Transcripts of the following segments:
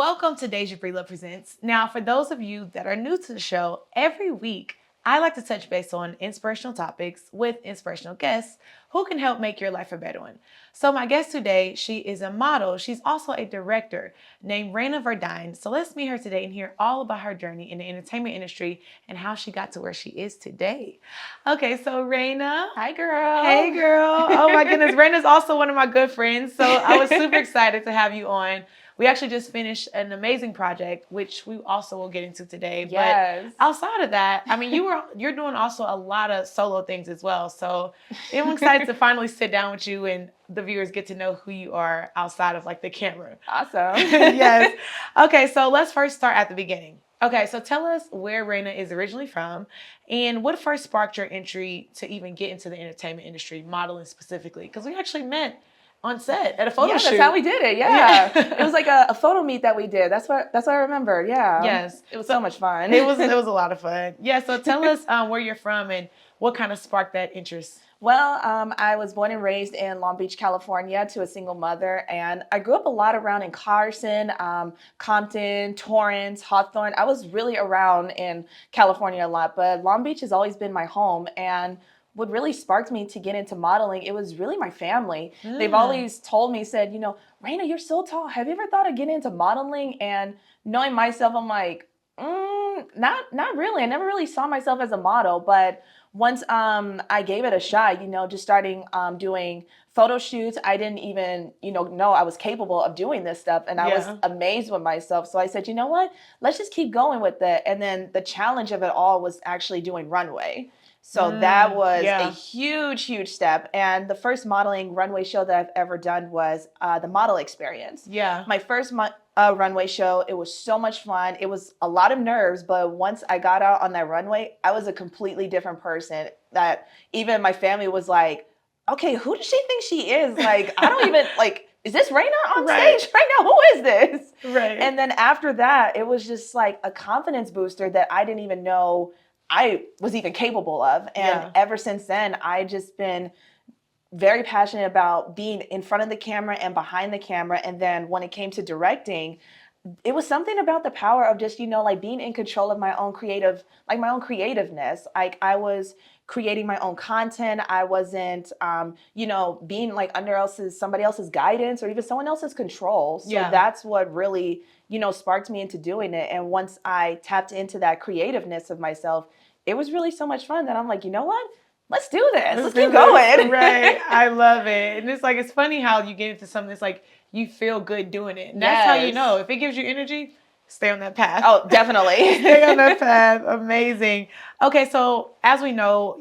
Welcome to Daisha Breedlove Presents. Now, for those of you that are new to the show, every week I like to touch base on inspirational topics with inspirational guests who can help make your life a better one. So my guest today, she is a model. She's also a director named Rayna. So let's meet her today and hear all about her journey in the entertainment industry and how she got to where she is today. Okay, so Rayna. Hi, girl. Hey, girl. Oh my goodness. Rayna's also one of my good friends. So I was super excited to have you on. We actually just finished an amazing project, which we also will get into today. Yes. But outside of that, I mean, you're doing also a lot of solo things as well. So I'm excited to finally sit down with you and the viewers get to know who you are outside of like the camera. Awesome. Yes. Okay, so let's first start at the beginning. Okay, so tell us where Rayna is originally from and what first sparked your entry to even get into the entertainment industry, modeling specifically? Because we actually met on set at a photo shoot. Yeah, that's how we did it. Yeah. It was like a photo meet that we did. That's what I remember. Yeah. Yes. It was so much fun. It was a lot of fun. Yeah, so tell us where you're from and what kind of sparked that interest. Well, I was born and raised in Long Beach, California to a single mother. And I grew up a lot around in Carson, Compton, Torrance, Hawthorne. I was really around in California a lot, but Long Beach has always been my home. And what really sparked me to get into modeling, it was really my family. They've always told me, said, Rayna, you're so tall. Have you ever thought of getting into modeling? And knowing myself, I'm like, not really. I never really saw myself as a model, but once I gave it a shot, just starting doing photo shoots, I didn't even, know I was capable of doing this stuff. And I was amazed with myself. So I said, you know what, let's just keep going with it. And then the challenge of it all was actually doing runway. So that was a huge, huge step. And the first modeling runway show that I've ever done was the Model Experience. Yeah. My first runway show, it was so much fun. It was a lot of nerves, but once I got out on that runway, I was a completely different person that even my family was like, okay, who does she think she is? Like, I don't even, like, is this Rayna on stage right now? Who is this? Right. And then after that, it was just like a confidence booster that I didn't even know I was even capable of. And ever since then, I just been very passionate about being in front of the camera and behind the camera. And then when it came to directing, it was something about the power of just, like being in control of my own creativeness. Like I was creating my own content. I wasn't, being like under somebody else's guidance or even someone else's control. So that's what really, sparked me into doing it. And once I tapped into that creativeness of myself, it was really so much fun that I'm like, you know what? Let's do this. Let's keep going. Right. I love it. And it's funny how you get into something that's like you feel good doing it. And that's how you know. If it gives you energy, stay on that path. Oh, definitely. Stay on that path. Amazing. Okay, so as we know,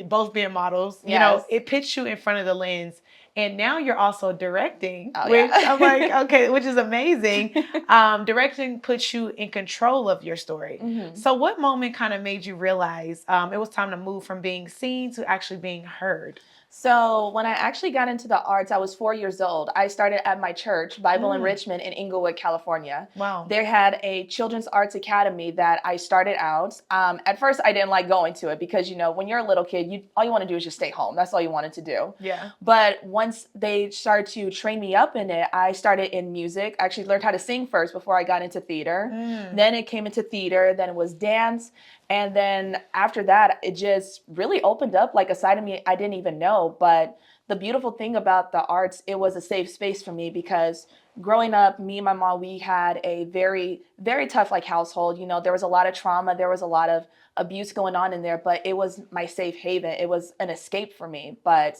both being models, it puts you in front of the lens. And now you're also directing, which I'm like, okay, which is amazing. Directing puts you in control of your story. Mm-hmm. So what moment kind of made you realize it was time to move from being seen to actually being heard? So when I actually got into the arts, I was 4 years old. I started at my church, Bible Enrichment in Inglewood, California. Wow. They had a children's arts academy that I started out. At first, I didn't like going to it because, when you're a little kid, all you want to do is just stay home. That's all you wanted to do. Yeah. But once they started to train me up in it, I started in music. I actually learned how to sing first before I got into theater. Then it came into theater. Then it was dance. And then after that, it just really opened up like a side of me I didn't even know. But the beautiful thing about the arts, it was a safe space for me because growing up, me and my mom, we had a very, very tough household. There was a lot of trauma. There was a lot of abuse going on in there, but it was my safe haven. It was an escape for me. But,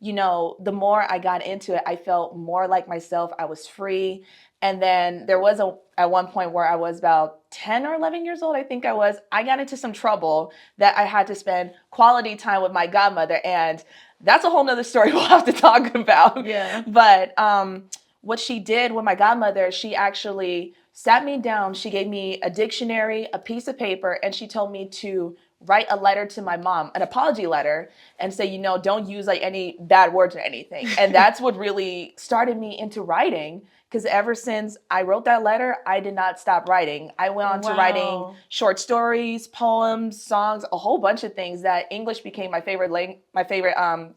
the more I got into it, I felt more like myself. I was free. And then there was at one point where I was about 10 or 11 years old, I think I got into some trouble that I had to spend quality time with my godmother. And that's a whole nother story we'll have to talk about. Yeah. But what she did with my godmother, she actually sat me down. She gave me a dictionary, a piece of paper, and she told me to write a letter to my mom, an apology letter, and say, you know, don't use like any bad words or anything. And that's what really started me into writing. Because ever since I wrote that letter, I did not stop writing. I went on to writing short stories, poems, songs, a whole bunch of things. That English became my favorite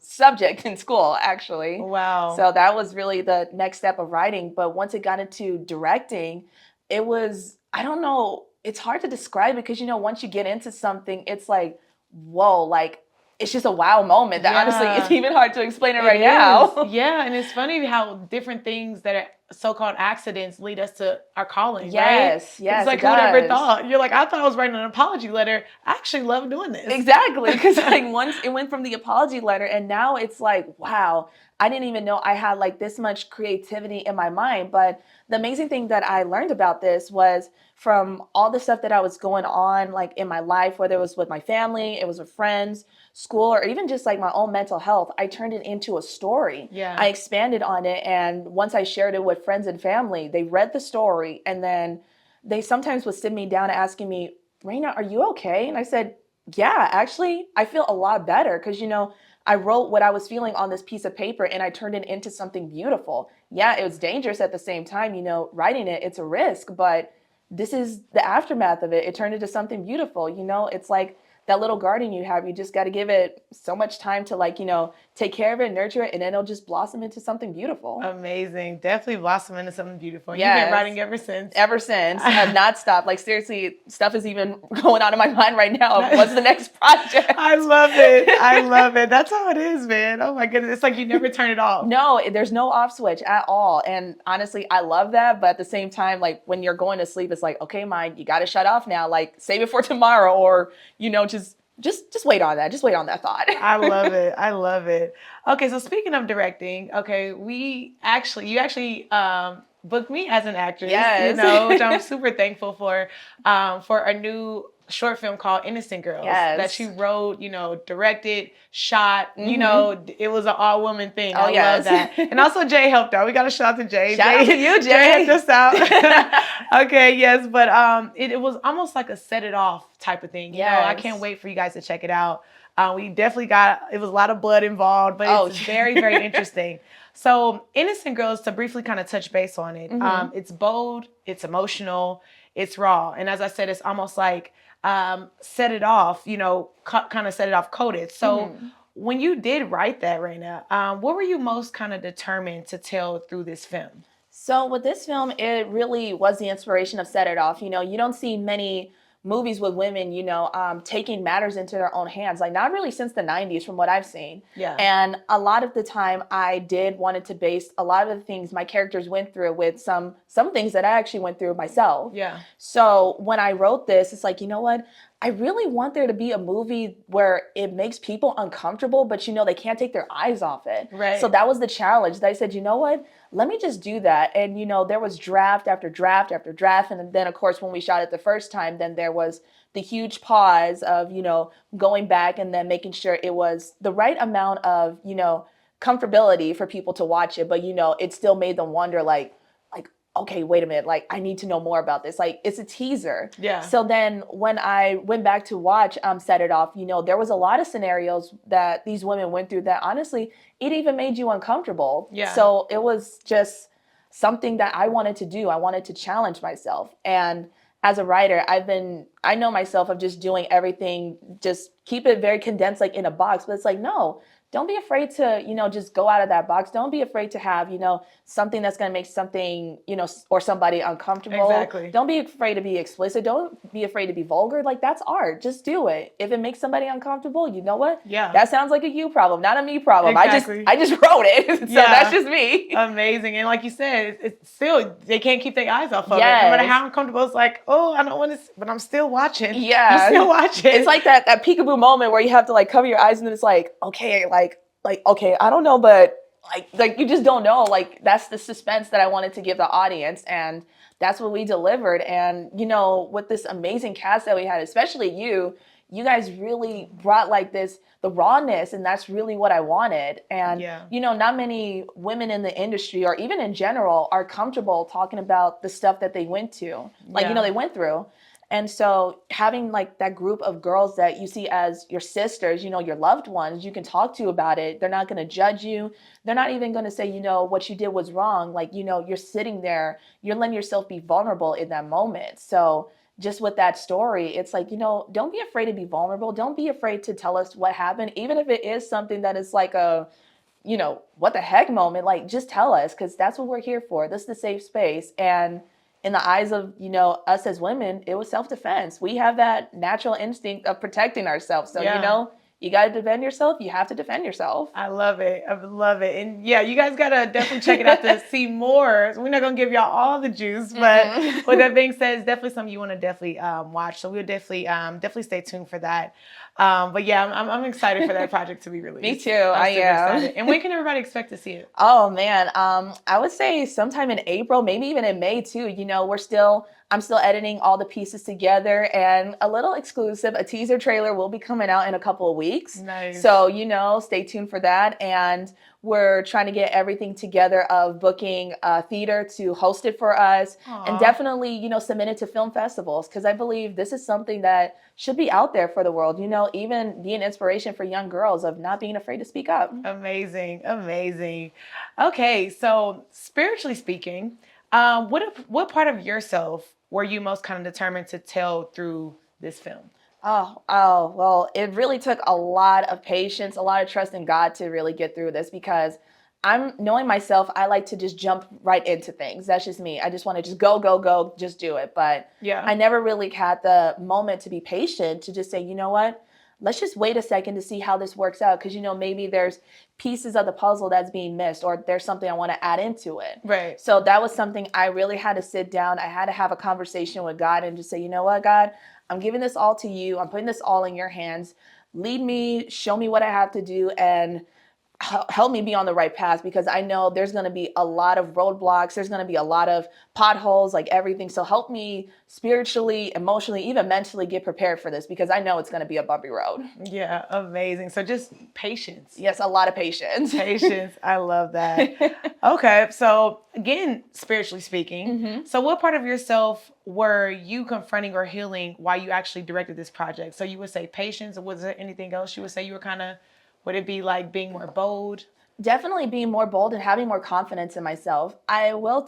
subject in school, actually. Wow. So that was really the next step of writing. But once it got into directing, it was, I don't know, it's hard to describe because, you know, once you get into something, it's like, whoa, like, it's just a wow moment that honestly, it's even hard to explain it right now. Yeah, and it's funny how different things that are so-called accidents lead us to our calling, yes, right? Yes, it's like, who would ever thought? You're like, I thought I was writing an apology letter. I actually love doing this. Exactly, because like once it went from the apology letter and now it's like, wow, I didn't even know I had like this much creativity in my mind. But the amazing thing that I learned about this was from all the stuff that I was going on like in my life, whether it was with my family, it was with friends, school, or even just like my own mental health, I turned it into a story. Yeah. I expanded on it. And once I shared it with friends and family, they read the story and then they sometimes would sit me down asking me, Rayna, are you okay? And I said, yeah, actually, I feel a lot better because, you know, I wrote what I was feeling on this piece of paper and I turned it into something beautiful. Yeah, it was dangerous at the same time, you know, writing it, it's a risk, but this is the aftermath of it. It turned into something beautiful. You know, it's like that little garden you have, you just got to give it so much time to like, you know, take care of it, nurture it, and then it'll just blossom into something beautiful. Amazing. Definitely blossom into something beautiful. Yes. You've been writing ever since. Ever since. I have not stopped. Like seriously, stuff is even going on in my mind right now. What's the next project? I love it. I love it. That's how it is, man. Oh my goodness. It's like you never turn it off. No, there's no off switch at all. And honestly, I love that. But at the same time, like when you're going to sleep, it's like, okay, mind, you got to shut off now. Like save it for tomorrow, or, you know, just wait on that. Just wait on that thought. I love it. I love it. Okay, so speaking of directing, okay, you actually booked me as an actress. Yes. You know, which I'm super thankful for a new short film called Innocent Girls. Yes. That you wrote, you know, directed, shot, you know, it was an all-woman thing. Oh, I love that. And also Jay helped out. We got to shout out to Jay. Shout out to you, Jay. Jay helped us out. Okay, yes, but it was almost like a set it off type of thing. You know, I can't wait for you guys to check it out. We definitely it was a lot of blood involved, but it's very, very interesting. So Innocent Girls, to briefly kind of touch base on it, it's bold, it's emotional, it's raw. And as I said, it's almost like set it off, you know, kind of set it off coded. So when you did write that, Rayna, what were you most kind of determined to tell through this film? So with this film, it really was the inspiration of Set It Off. You know, you don't see many movies with women, you know, taking matters into their own hands, like not really since the 90s from what I've seen. Yeah. And a lot of the time I wanted to base a lot of the things my characters went through with some things that I actually went through myself. Yeah. So when I wrote this, it's like, you know what? I really want there to be a movie where it makes people uncomfortable, but you know, they can't take their eyes off it. Right. So that was the challenge. I said, you know what? Let me just do that. And, you know, there was draft after draft after draft. And then, of course, when we shot it the first time, then there was the huge pause of, you know, going back and then making sure it was the right amount of, you know, comfortability for people to watch it. But, you know, it still made them wonder, like, okay, wait a minute, like, I need to know more about this. Like, it's a teaser. Yeah. So then when I went back to watch Set It Off, you know, there was a lot of scenarios that these women went through that honestly, it even made you uncomfortable. Yeah. So it was just something that I wanted to do. I wanted to challenge myself. And as a writer, I know myself of just doing everything, just keep it very condensed, like in a box. But it's like, no, don't be afraid to, you know, just go out of that box. Don't be afraid to have, you know, something that's going to make something, you know, or somebody uncomfortable. Exactly. Don't be afraid to be explicit. Don't be afraid to be vulgar. Like, that's art. Just do it. If it makes somebody uncomfortable, you know what? Yeah. That sounds like a you problem, not a me problem. Exactly. I just wrote it. So that's just me. Amazing. And like you said, it's still, they can't keep their eyes off of it. Yes. No matter how uncomfortable, it's like, oh, I don't want to, but I'm still watching. Yeah. I'm still watching. It's like that peekaboo moment where you have to like cover your eyes and then it's like, okay, like, okay, I don't know, but like you just don't know. Like, that's the suspense that I wanted to give the audience, and that's what we delivered. And, you know, with this amazing cast that we had, especially you guys really brought like the rawness, and that's really what I wanted. And, you know, not many women in the industry or even in general are comfortable talking about the stuff that they went to, like, you know, they went through. And so having like that group of girls that you see as your sisters, your loved ones, you can talk to about it. They're not going to judge you. They're not even going to say, what you did was wrong. Like, you're sitting there, you're letting yourself be vulnerable in that moment. So just with that story, it's like, don't be afraid to be vulnerable. Don't be afraid to tell us what happened, even if it is something that is like a, what the heck moment. Like, just tell us, because that's what we're here for. This is the safe space. And in the eyes of, us as women, it was self-defense. We have that natural instinct of protecting ourselves. So, Yeah. you got to defend yourself. You have to defend yourself. I love it. I love it. And yeah, you guys got to definitely check it out to see more. We're not going to give y'all all the juice, but with that being said, it's definitely something you want to definitely watch. So we'll definitely stay tuned for that. But yeah, I'm excited for that project to be released. Me too. I am. Excited. And when can everybody expect to see it? Oh man, I would say sometime in April, maybe even in May too. I'm still editing all the pieces together, and a little exclusive, a teaser trailer will be coming out in a couple of weeks. Nice. So, stay tuned for that. And we're trying to get everything together of booking a theater to host it for us. Aww. And definitely, submit it to film festivals, because I believe this is something that should be out there for the world, even be an inspiration for young girls of not being afraid to speak up. Amazing. Amazing. Okay. So spiritually speaking, what part of yourself were you most kind of determined to tell through this film? Well, it really took a lot of patience, a lot of trust in God to really get through this, because I'm knowing myself, I like to just jump right into things. That's just me. I just want to just go, just do it. But yeah, I never really had the moment to be patient to just say, you know what? Let's just wait a second to see how this works out. Because, maybe there's pieces of the puzzle that's being missed, or there's something I want to add into it. Right. So that was something I really had to sit down. I had to have a conversation with God and just say, you know what, God, I'm giving this all to you. I'm putting this all in your hands. Lead me, show me what I have to do, and help me be on the right path, because I know there's going to be a lot of roadblocks. There's going to be a lot of potholes, like everything. So help me spiritually, emotionally, even mentally get prepared for this, because I know it's going to be a bumpy road. Yeah, amazing. So just patience. Yes, a lot of patience. Patience. I love that. Okay. So again, spiritually speaking, so what part of yourself were you confronting or healing while you actually directed this project? So you would say patience, or was there anything else you would say you were kind of, would it be like being more bold? Definitely being more bold and having more confidence in myself. I will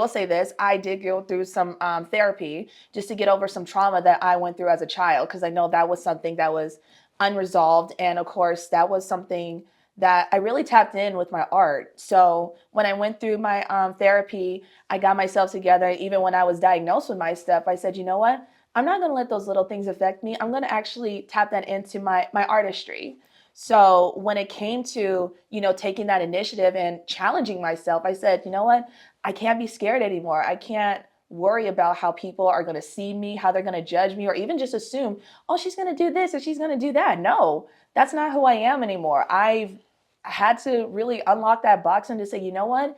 say this, I did go through some therapy just to get over some trauma that I went through as a child, because I know that was something that was unresolved. And of course, that was something that I really tapped in with my art. So when I went through my therapy, I got myself together. Even when I was diagnosed with my stuff, I said, you know what? I'm not going to let those little things affect me. I'm going to actually tap that into my artistry. So when it came to, taking that initiative and challenging myself, I said, you know what? I can't be scared anymore. I can't worry about how people are going to see me, how they're going to judge me, or even just assume, oh, she's going to do this or she's going to do that. No, that's not who I am anymore. I've had to really unlock that box and to say, you know what?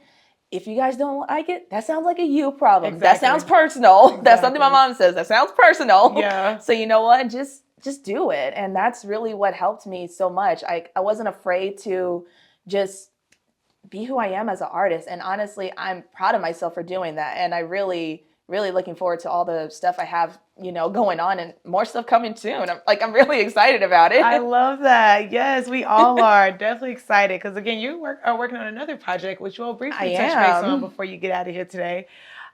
If you guys don't like it, that sounds like a you problem. Exactly. That sounds personal. Exactly. That's something my mom says. That sounds personal. Yeah. So you know what? Just do it. And that's really what helped me so much. I wasn't afraid to just be who I am as an artist. And honestly, I'm proud of myself for doing that. And I really looking forward to all the stuff I have, going on, and more stuff coming soon. I'm really excited about it. I love that. Yes, we all are definitely excited, because again, you are working on another project, which we'll briefly touch base on before you get out of here today.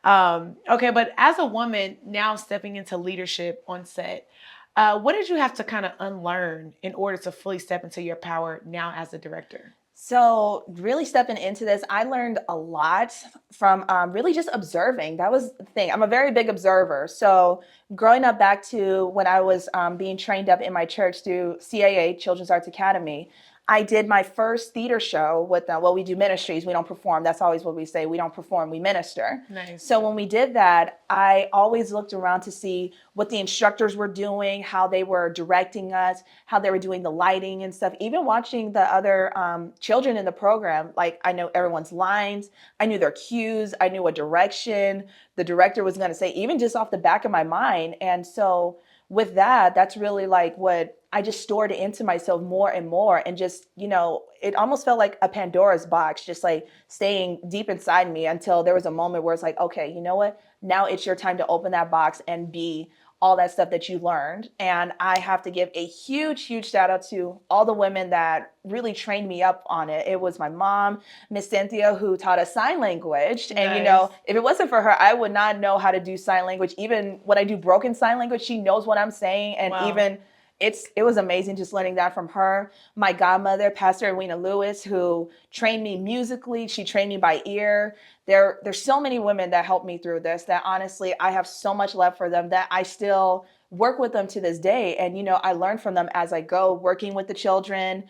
Okay, but as a woman now stepping into leadership on set, what did you have to kind of unlearn in order to fully step into your power now as a director? So really stepping into this, I learned a lot from really just observing. That was the thing. I'm a very big observer. So growing up back to when I was being trained up in my church through CAA, Children's Arts Academy, I did my first theater show with we do ministries. We don't perform. That's always what we say. We don't perform, we minister. Nice. So when we did that, I always looked around to see what the instructors were doing, how they were directing us, how they were doing the lighting and stuff. Even watching the other children in the program, like I know everyone's lines. I knew their cues. I knew what direction the director was going to say, even just off the back of my mind. And so with that, that's really like what I just stored it into myself more and more. And just, it almost felt like a Pandora's box, just like staying deep inside me, until there was a moment where it's like, okay, you know what? Now it's your time to open that box and be all that stuff that you learned. And I have to give a huge shout out to all the women that really trained me up on it. It was my mom, Miss Cynthia, who taught us sign language. And, you know, if it wasn't for her, I would not know how to do sign language. Even when I do broken sign language, she knows what I'm saying. And even it was amazing just learning that from her. My godmother, Pastor Rayna Lewis, who trained me musically. She trained me by ear. There's so many women that helped me through this that honestly, I have so much love for them that I still work with them to this day. And, you know, I learn from them as I go, working with the children,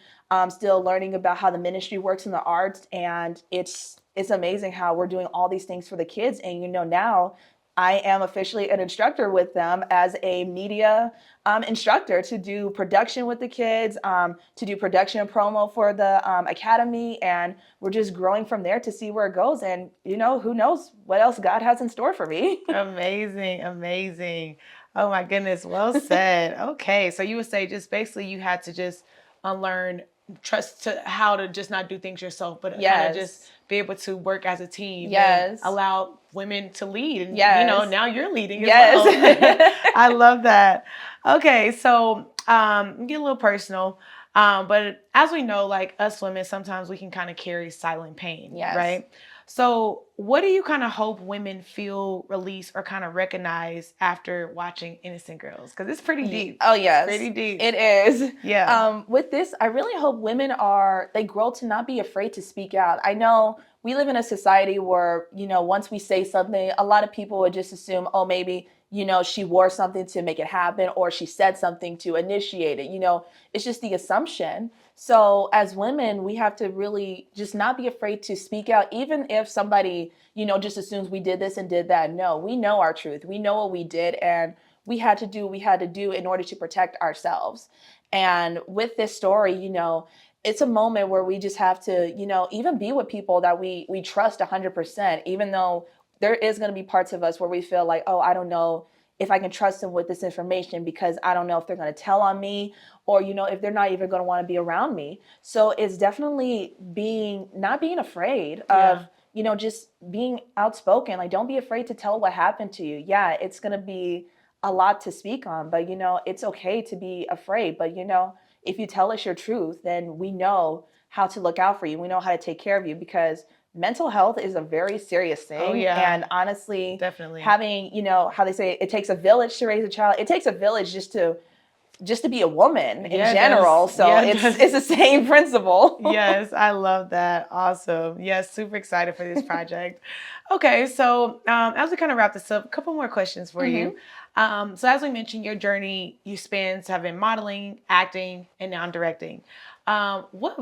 still learning about how the ministry works in the arts. And it's amazing how we're doing all these things for the kids. And, you know, now I am officially an instructor with them as a media instructor to do production with the kids, to do production and promo for the academy. And we're just growing from there to see where it goes. And, you know, who knows what else God has in store for me. Amazing, amazing. Oh my goodness, well said. Okay, so you would say just basically you had to just unlearn trust to how to just not do things yourself, but kind of just be able to work as a team. And allow women to lead. And, you know, now you're leading as well. I love that. Okay, so get a little personal. But as we know, like us women, sometimes we can kind of carry silent pain, right? So what do you kind of hope women feel released or kind of recognize after watching Innocent Girls? Because it's pretty deep. Oh, yes. It's pretty deep. It is. Yeah. With this, I really hope women they grow to not be afraid to speak out. I know we live in a society where, you know, once we say something, a lot of people would just assume, oh, maybe, you know, she wore something to make it happen or she said something to initiate it. You know, it's just the assumption. So as women, we have to really just not be afraid to speak out, even if somebody, you know, just assumes we did this and did that. No, we know our truth. We know what we did, and we had to do what we had to do in order to protect ourselves. And with this story, you know, it's a moment where we just have to, you know, even be with people that we trust 100%, even though there is going to be parts of us where we feel like, oh, I don't know if I can trust them with this information because I don't know if they're going to tell on me or, you know, if they're not even going to want to be around me. So it's definitely not being afraid of, you know, just being outspoken. Like, don't be afraid to tell what happened to you. Yeah, it's going to be a lot to speak on, but, you know, it's okay to be afraid. But, you know, if you tell us your truth, then we know how to look out for you. We know how to take care of you because mental health is a very serious thing. Oh, yeah. And honestly, definitely having, you know, how they say it takes a village to raise a child. It takes a village just to be a woman in general. So it's the same principle. Yes, I love that. Awesome. Yes, super excited for this project. Okay, so as we kind of wrap this up, a couple more questions for you. So as we mentioned, your journey, you spans have been modeling, acting, and now directing. What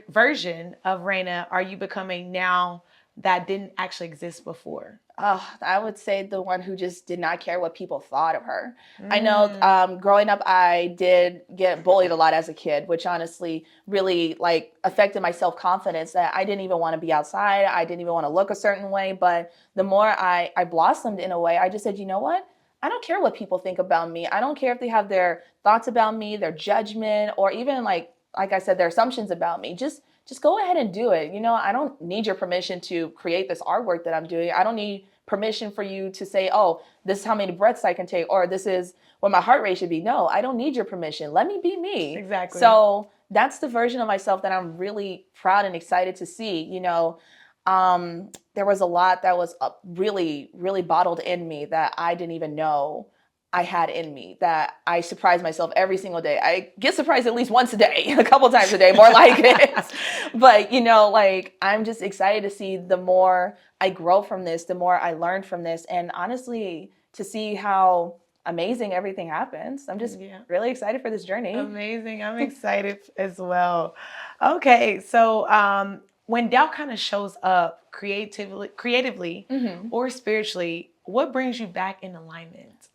version of Rayna are you becoming now that didn't actually exist before? I would say the one who just did not care what people thought of her. I know growing up, I did get bullied a lot as a kid, which honestly really like affected my self-confidence that I didn't even want to be outside. I didn't even want to look a certain way. But the more I blossomed in a way, I just said, you know what? I don't care what people think about me. I don't care if they have their thoughts about me, their judgment, or even like I said, their assumptions about me. Just go ahead and do it. You know, I don't need your permission to create this artwork that I'm doing. I don't need permission for you to say, oh, this is how many breaths I can take, or this is what my heart rate should be. No, I don't need your permission. Let me be me. Exactly. So that's the version of myself that I'm really proud and excited to see. You know, there was a lot that was really, really bottled in me that I didn't even know I had in me, that I surprise myself every single day. I get surprised at least once a day, a couple times a day, more like it. But, you know, like, I'm just excited to see the more I grow from this, the more I learn from this. And honestly, to see how amazing everything happens. I'm just really excited for this journey. Amazing. I'm excited as well. Okay. So when doubt kind of shows up creatively or spiritually, what brings you back in alignment?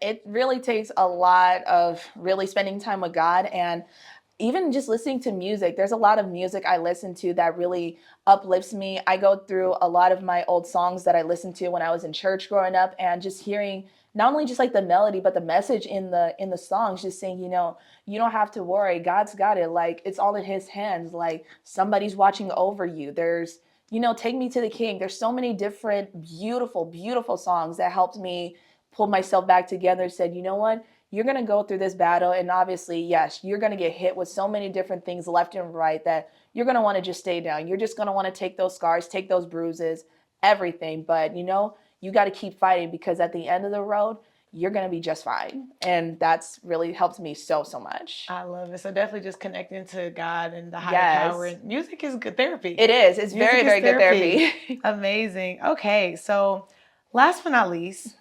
It really takes a lot of really spending time with God and even just listening to music. There's a lot of music I listen to that really uplifts me. I go through a lot of my old songs that I listened to when I was in church growing up and just hearing not only just like the melody, but the message in the songs, just saying, you know, you don't have to worry. God's got it. Like, it's all in his hands. Like, somebody's watching over you. There's, you know, Take Me to the King. There's so many different beautiful, beautiful songs that helped me pulled myself back together and said, you know what? You're going to go through this battle. And obviously, yes, you're going to get hit with so many different things left and right that you're going to want to just stay down. You're just going to want to take those scars, take those bruises, everything. But, you got to keep fighting, because at the end of the road, you're going to be just fine. And that's really helped me so, so much. I love it. So definitely just connecting to God and the higher Yes. power. And music is good therapy. It is. It's Music very, is very good therapy. Amazing. Okay, so last but not least,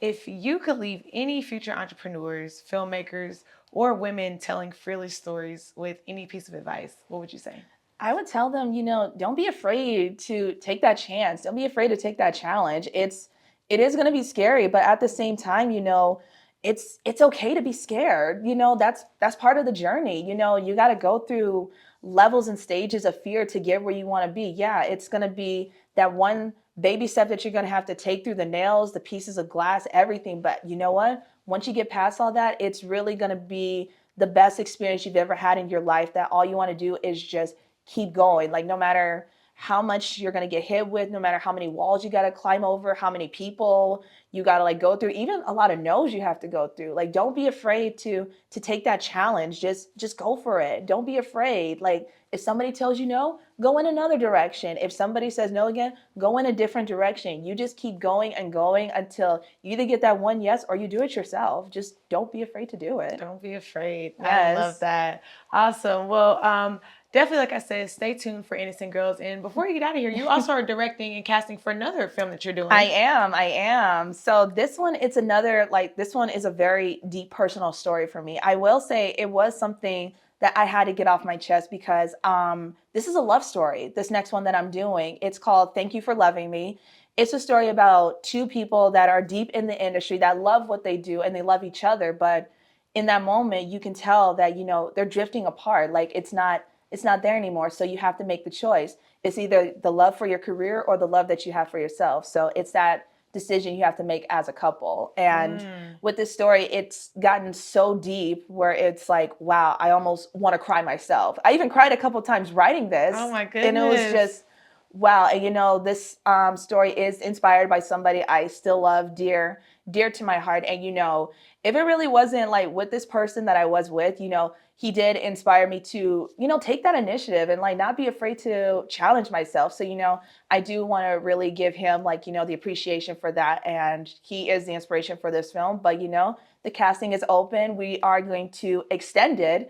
if you could leave any future entrepreneurs, filmmakers, or women telling fearless stories with any piece of advice, what would you say? I would tell them, don't be afraid to take that chance. Don't be afraid to take that challenge. It is going to be scary, but at the same time, it's okay to be scared. That's part of the journey. You got to go through levels and stages of fear to get where you want to be. Yeah, it's going to be that one baby step that you're going to have to take through the nails, the pieces of glass, everything. But you know what? Once you get past all that, it's really going to be the best experience you've ever had in your life, that all you want to do is just keep going. Like, no matter how much you're going to get hit with, no matter how many walls you got to climb over, how many people you got to go through, even a lot of no's you have to go through. Like, don't be afraid to take that challenge. Just go for it. Don't be afraid. Like, if somebody tells you no, go in another direction. If somebody says no again, go in a different direction. You just keep going and going until you either get that one yes or you do it yourself. Just don't be afraid to do it. Don't be afraid. Yes. I love that. Awesome. Well, definitely, like I said, stay tuned for Innocent Girls. And before you get out of here, you also are directing and casting for another film that you're doing. I am. So this one, this one is a very deep personal story for me. I will say it was something that I had to get off my chest, because this is a love story. This next one that I'm doing, it's called Thank You for Loving Me. It's a story about two people that are deep in the industry, that love what they do and they love each other. But in that moment, you can tell that, they're drifting apart. Like, it's not there anymore. So you have to make the choice. It's either the love for your career or the love that you have for yourself. So it's that decision you have to make as a couple. And with this story, it's gotten so deep where it's like, wow, I almost want to cry myself. I even cried a couple times writing this. Oh my goodness. And it was just, wow. And this story is inspired by somebody I still love, dear to my heart. And if it really wasn't like with this person that I was with, he did inspire me to, take that initiative and not be afraid to challenge myself. So, I do want to really give him the appreciation for that. And he is the inspiration for this film. But, the casting is open. We are going to extend it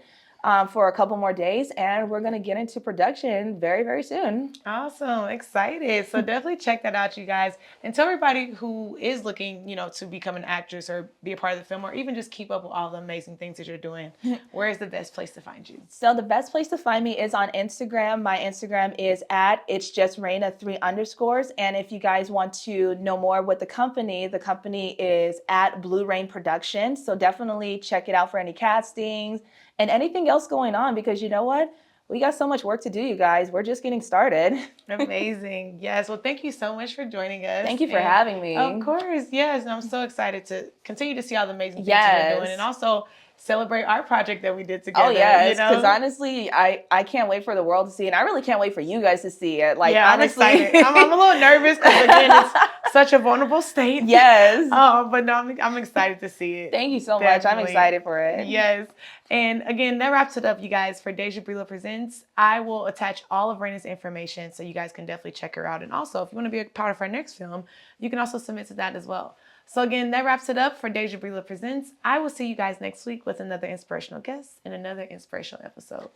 for a couple more days, and we're going to get into production very, very soon. Awesome. Excited. So definitely check that out, you guys. And tell everybody who is looking, to become an actress or be a part of the film, or even just keep up with all the amazing things that you're doing, where is the best place to find you? So the best place to find me is on Instagram. My Instagram is @It's Just Rayna 3_. And if you guys want to know more with the company is @Blurrain Productions. So definitely check it out for any castings and anything else going on, because you know what? We got so much work to do, you guys. We're just getting started. Amazing. Yes. Well, thank you so much for joining us. Thank you for having me. Of course. Yes. And I'm so excited to continue to see all the amazing things that you're doing, and also celebrate our project that we did together. Oh, yes. Because honestly, I can't wait for the world to see it. And I really can't wait for you guys to see it. Yeah, honestly, I'm excited. I'm a little nervous because, again, it's such a vulnerable state. Yes. But no, I'm excited to see it. Thank you so much. I'm excited for it. Yes. And again, that wraps it up, you guys, for Daisha Breedlove Presents. I will attach all of Rayna's information so you guys can definitely check her out. And also, if you want to be a part of our next film, you can also submit to that as well. So again, that wraps it up for Daisha Breedlove Presents. I will see you guys next week with another inspirational guest and another inspirational episode.